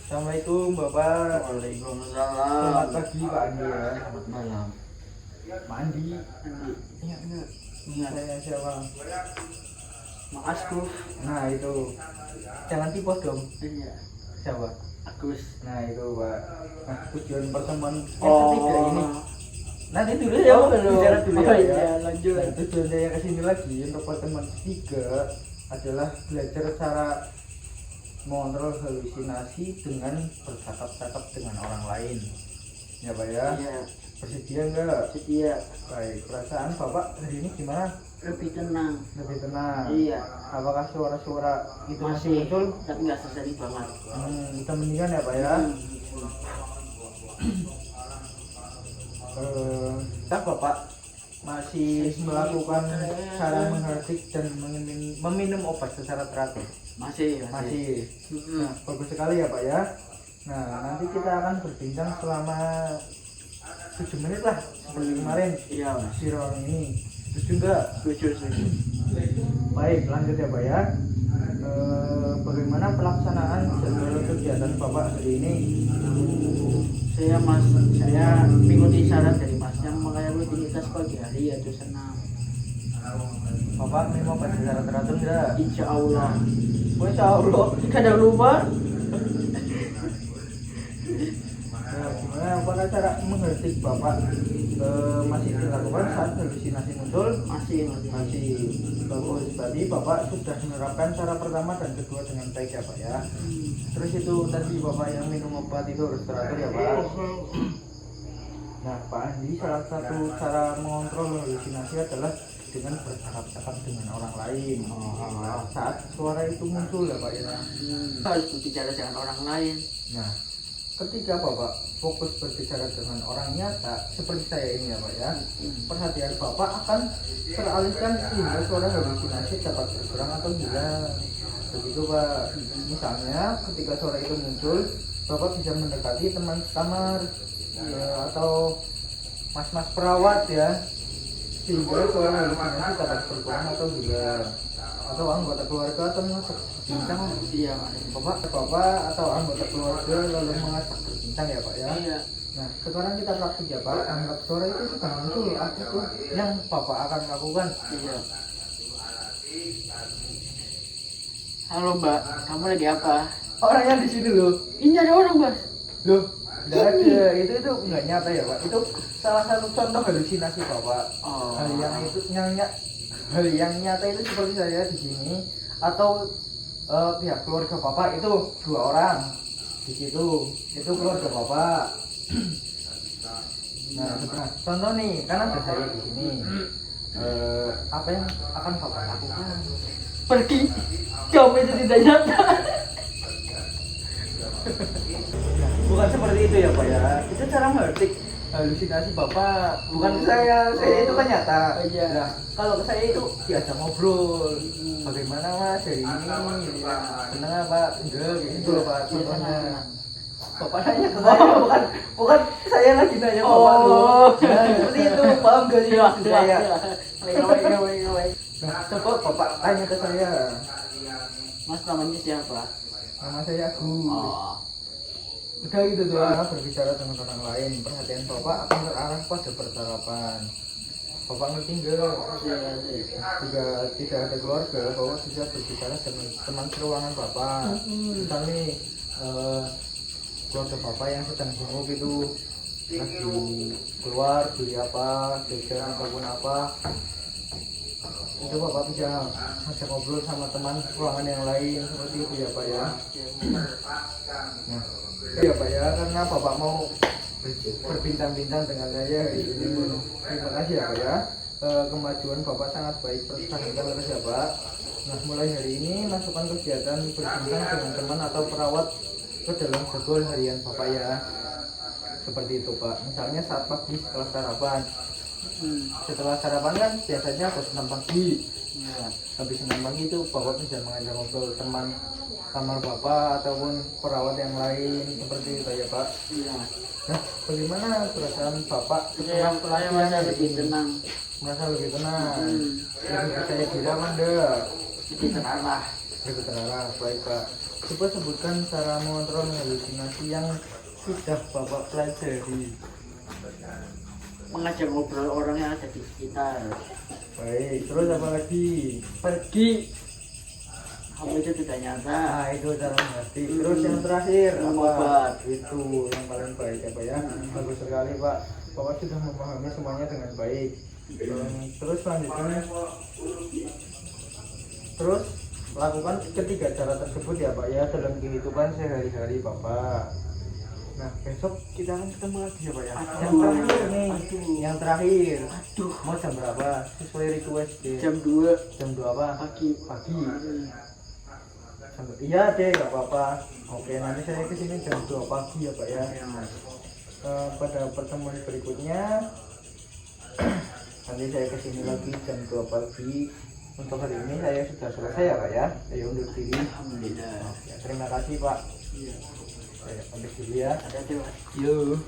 Assalamualaikum Bapak. Waalaikumsalam. Selamat pagi Pak Andi ya. Selamat malam. Pak Andi. Iya benar. Saya siapa? Mas Agus. Nah itu. Jangan tipos dong. Iya. Siapa? Agus. Nah itu Pak. Nah tujuan pertemuan yang Oh. ketiga ini. Nanti dulu ya Pak. Bicara dulu Oh, ya. iya, lanjut. Nah, tujuan saya kesini lagi untuk pertemuan ketiga adalah belajar cara mengontrol halusinasi dengan bercakap-cakap dengan orang lain. Ya Pak ya. Iya. Bersedia enggak? Setia. Baik, perasaan Bapak hari ini gimana? Lebih tenang. Lebih tenang. Iya. Apakah suara-suara itu masih Masih muncul? tapi nggak sesering banget. Kita mendingan ya Pak ya. Bapak masih melakukan cara menghardik dan meminum obat secara teratur. Masih. Masih. Mm-mm. Nah, bagus sekali ya Pak ya. Nah, nanti kita akan berbincang selama 7 menit lah seperti kemarin Iya mas. di ruang ini. Setuju enggak? Setuju. Baik, lanjut ya Pak ya. Bagaimana pelaksanaan jadwal kegiatan Bapak hari ini? Saya mengikuti saran dari mas yang makanya rutinitas pagi hari yaitu senam. Bapak minum obat secara teratur enggak? Insya Allah. Insya Allah. Kada lupa. Nah, gimana apakah cara menghardik Bapak masih dilakukan saat halusinasi muncul? Masih. Masih. Bagus, berarti Bapak sudah menerapkan cara pertama dan kedua dengan baik ya Pak ya. Terus itu tadi Bapak yang minum obat itu harus teratur ya Pak. Nah Pak Andi, salah satu cara mengontrol halusinasi adalah dengan bercakap-cakap dengan orang lain. Saat suara itu muncul ya Pak ya. Harus berbicara dengan orang lain. Nah, ketika Bapak fokus berbicara dengan orang nyata seperti saya ini ya Pak ya, perhatian Bapak akan teralihkan sehingga suara halusinasi dapat berkurang atau hilang. Begitu Pak. Misalnya ketika suara itu muncul, Bapak bisa mendekati teman kamar atau mas-mas perawat ya, sehingga suara halusinasi dapat berkurang atau hilang. Atau anggota keluarga atau mengajak berbincang. Iya mas. Bapak atau anggota keluarga lalu mengajak berbincang ya Pak ya. Iya. Nah sekarang kita praktik ya Pak. Anggap suara itu sudah muncul, apa tuh yang Bapak akan lakukan? Iya. Halo Mbak, kamu lagi apa? Orang yang di sini loh. Ini ada orang Mbak. Loh, nggak ada. Itu nggak nyata ya Pak. Itu salah satu contoh halusinasi Bapak. Oh. Hal yang nyata itu seperti saya di sini atau pihak keluarga Bapak itu 2 orang di situ. Itu keluarga Bapak. Nah, contoh nih, kan ada saya di sini. Apa yang akan Bapak lakukan? Pergi. Kamu itu tidak nyata. Bukan seperti itu ya Pak ya. Itu cara menghardik halusinasi Bapak, bukan saya itu kan nyata. Iya. Nah, kalau saya itu diajak ngobrol. Bagaimana Mas hari ini? Senang apa? Enggak, gitu loh Pak contohnya. Bapak nanya ke saya, bukan saya lagi nanya Bapak loh. Nah, seperti itu, paham gak sih maksud saya? Nah, coba Bapak tanya ke saya. Mas namanya siapa? Nama saya Agus. Oh. Udah gitu doang, berbicara dengan orang lain. Perhatian Bapak akan terarah pada percakapan. Bapak ngerti enggak? Jika tidak ada keluarga, Bapak bisa berbicara dengan teman seruangan Bapak. Misal nih, keluarga Bapak yang sedang sibuk itu lagi keluar beli apa, jajan ataupun apa, itu Bapak bisa ngajak ngobrol sama teman ruangan yang lain seperti itu ya Pak ya. Nah, ya Pak ya, karena Bapak mau berbincang-bincang dengan saya ini. Terima kasih ya Pak ya. Kemajuan Bapak sangat baik, pertahankan terus ya Pak. Nah, mulai hari ini masukkan kegiatan berbincang dengan teman atau perawat ke dalam jadwal harian Bapak ya. Seperti itu Pak. Misalnya saat pagi setelah sarapan. Setelah sarapan kan biasanya habis senam pagi. Habis senam pagi itu Bapak bisa mengajak ngobrol teman kamar Bapak ataupun perawat yang lain seperti itu ya Pak. Iya. Nah, bagaimana perasaan Bapak Saya merasa lebih tenang. Merasa lebih tenang. Lebih percaya diri apa enggak? Lebih tenang lah. Berikut terarah, baik Pak. Coba sebutkan cara mengontrol halusinasi yang sudah Bapak pelajari. Mengajak ngobrol orang yang ada di sekitar. Baik, terus apa lagi? Pergi. Kamu itu tidak nyata. Nah, itu cara mengerti. Terus yang terakhir apa? Mengobat. Itu yang paling baik ya Pak ya. Bagus sekali Pak. Bapak sudah memahami semuanya dengan baik. Terus selanjutnya, terus lakukan ketiga cara tersebut ya Pak ya dalam kehidupan sehari-hari Bapak. Nah, besok kita akan ketemu lagi ya Pak ya. Yang terakhir nih, yang terakhir. Aduh, Mau jam berapa? Sesuai request deh. jam 2 Jam 2 apa? pagi. Pagi. Iya deh, nggak apa-apa. Oke, nanti saya kesini jam 2 pagi ya Pak ya. Pada pertemuan berikutnya nanti saya kesini lagi jam 2 pagi. Untuk hari ini saya sudah selesai ya Pak ya. Saya undur diri. Alhamdulillah. Ya, terima kasih Pak. Iya. Saya pamit dulu ya. Ada tuh. Yuk.